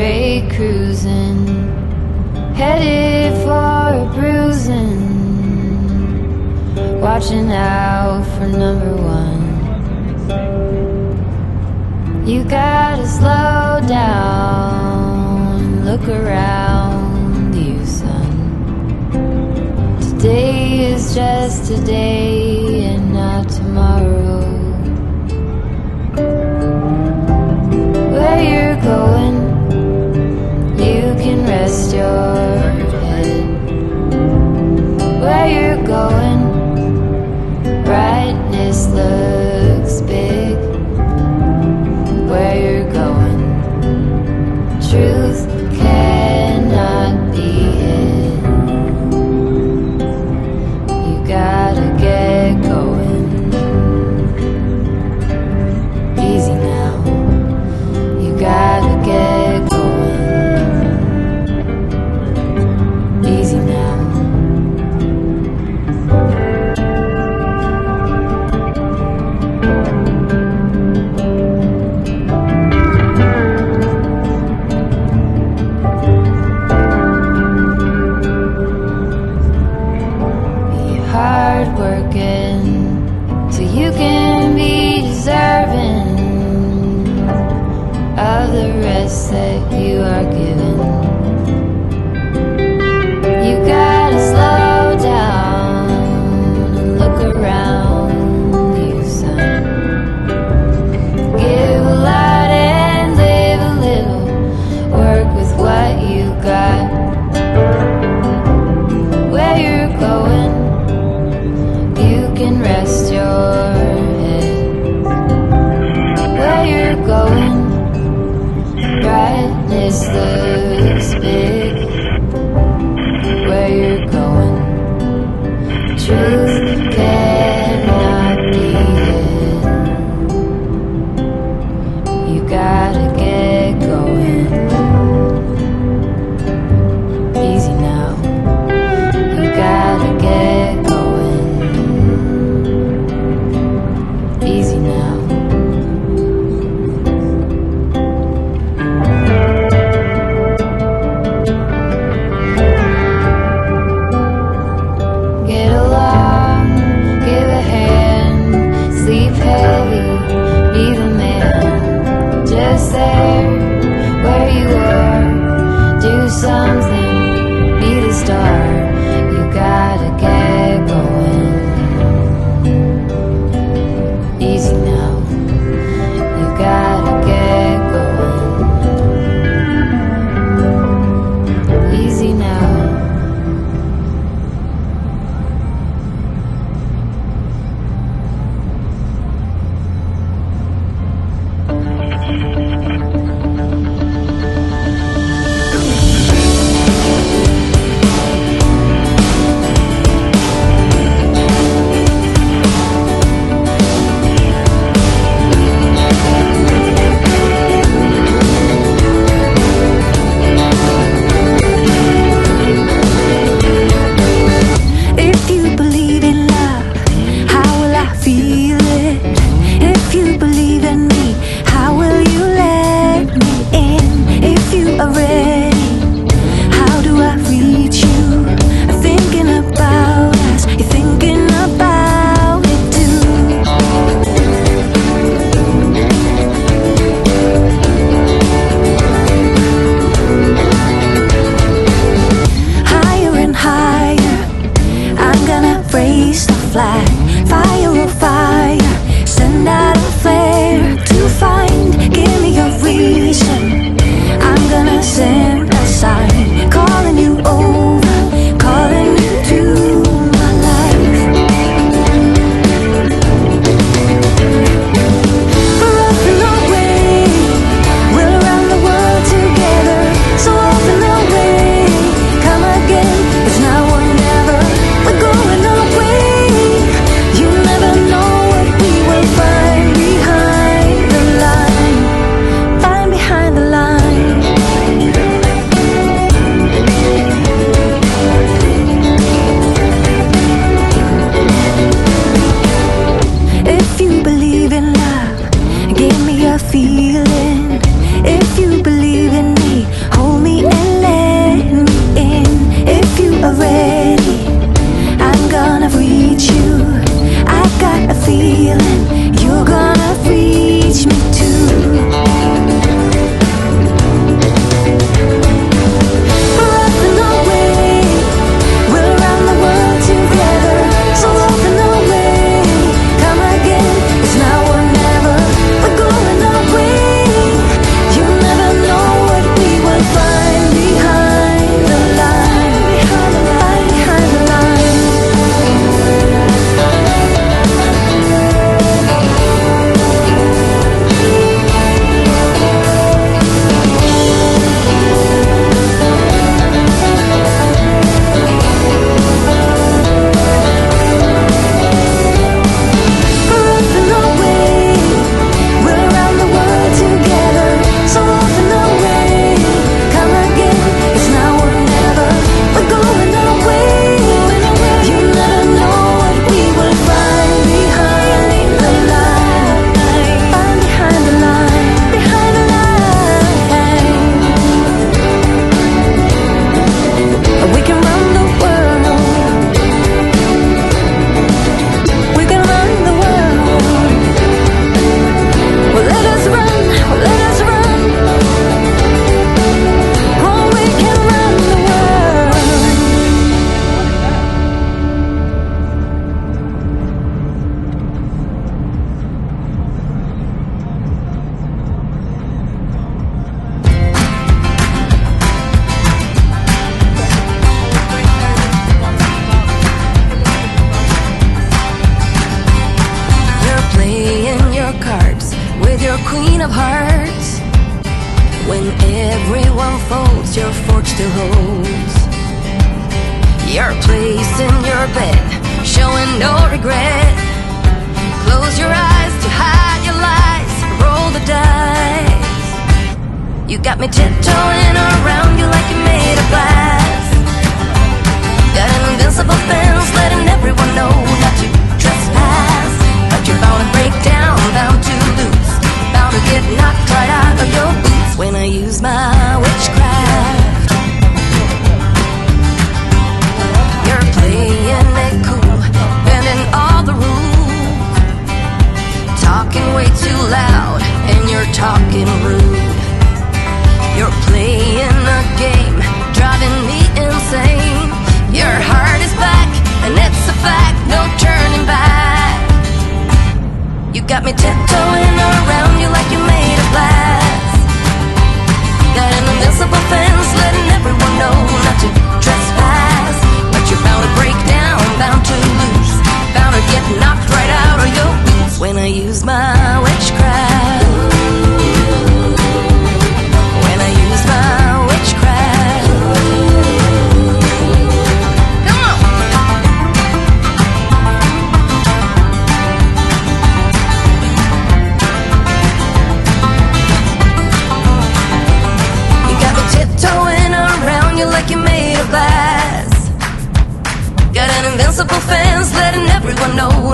straight cruising, headed for a bruising, watching out for number one. You gotta slow down, look around you, son. Today is just today and not tomorrow. Where you're going, you can rest your head. Where you're going, brightness looks big. Where you're going, truth cannot be hid. You gotta get going. Easy now. You gotta get going. Easy now. Working so you can be deserving of the rest that you are given. You gotta slow down and look around you, son. Give a lot and live a little. Work with what you got. Where you're going, can rest your head. Where you're going, brightness looks big. Where you're going, truth cannot be hid. You gotta get going. Easy now. You gotta get going. Easy now. Get along, give a hand, sleep heavy, be the man. Just there, where you are, do something, be the star. You gotta get going. Easy now, you gotta get going. Easy now. Flag, fire or fire, send out a flare to find. Give me a reason, I'm gonna send of hearts. When everyone folds, your fork still holds your place in your bed, showing no regret. Close your eyes to hide your lies, roll the dice. You got me tiptoeing around you like you made of glass. Got an invincible fence letting everyone know not to trespass. But you're bound to break down, bound to lose, bound to get knocked right out of your boots when I use my